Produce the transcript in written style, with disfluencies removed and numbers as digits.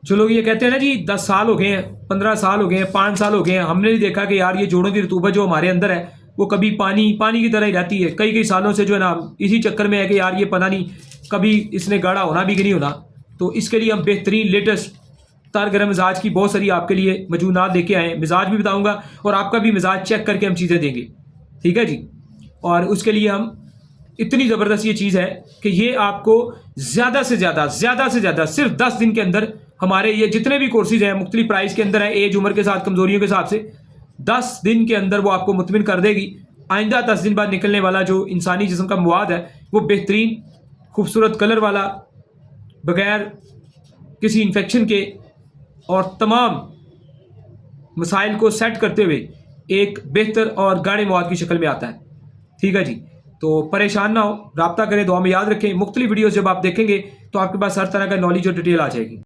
जो लोग ये कहते हैं ना जी 10 साल हो गए हैं, 15 साल हो गए हैं, 5 साल हो गए हैं, हमने नहीं देखा कि यार ये जोड़ों की रतूबत जो हमारे अंदर है वो कभी पानी पानी की तरह ही रहती है। कई कई सालों से जो है ना इसी चक्कर में है कि यार ये पता नहीं कभी इसने गाढ़ा होना भी कि नहीं होना। तो इसके लिए हम बेहतरीन लेटेस्ट तार गर्म मिजाज की बहुत सारी आपके लिए मजूनात लेके आए हैं। मिजाज भी बताऊंगा और आपका भी मिजाज चेक करके हम चीज़ें देंगे, ठीक है जी। और उसके लिए हम इतनी ज़बरदस्त ये चीज़ है कि ये आपको ज़्यादा से ज़्यादा सिर्फ 10 दिन के अंदर हमारे ये जितने भी कोर्सेज हैं मुख्तलिफ प्राइस के अंदर है, एज उम्र के साथ कमज़ोरियों के हिसाब से 10 दिन के अंदर वो आपको मुतमिन कर देगी। आइंदा 10 दिन बाद निकलने वाला जो इंसानी जिस्म का मवाद है वो बेहतरीन खूबसूरत कलर वाला, बगैर किसी इन्फेक्शन के और तमाम मसाइल को सेट करते हुए एक बेहतर और गाढ़े मवाद की शक्ल में आता है, ठीक है जी। तो परेशान ना हो, रब्ता करें, दुआ में याद रखें। मुख्तलिफ वीडियोज़ जब आप देखेंगे तो आपके पास हर तरह का नॉलेज और डिटेल आ जाएगी।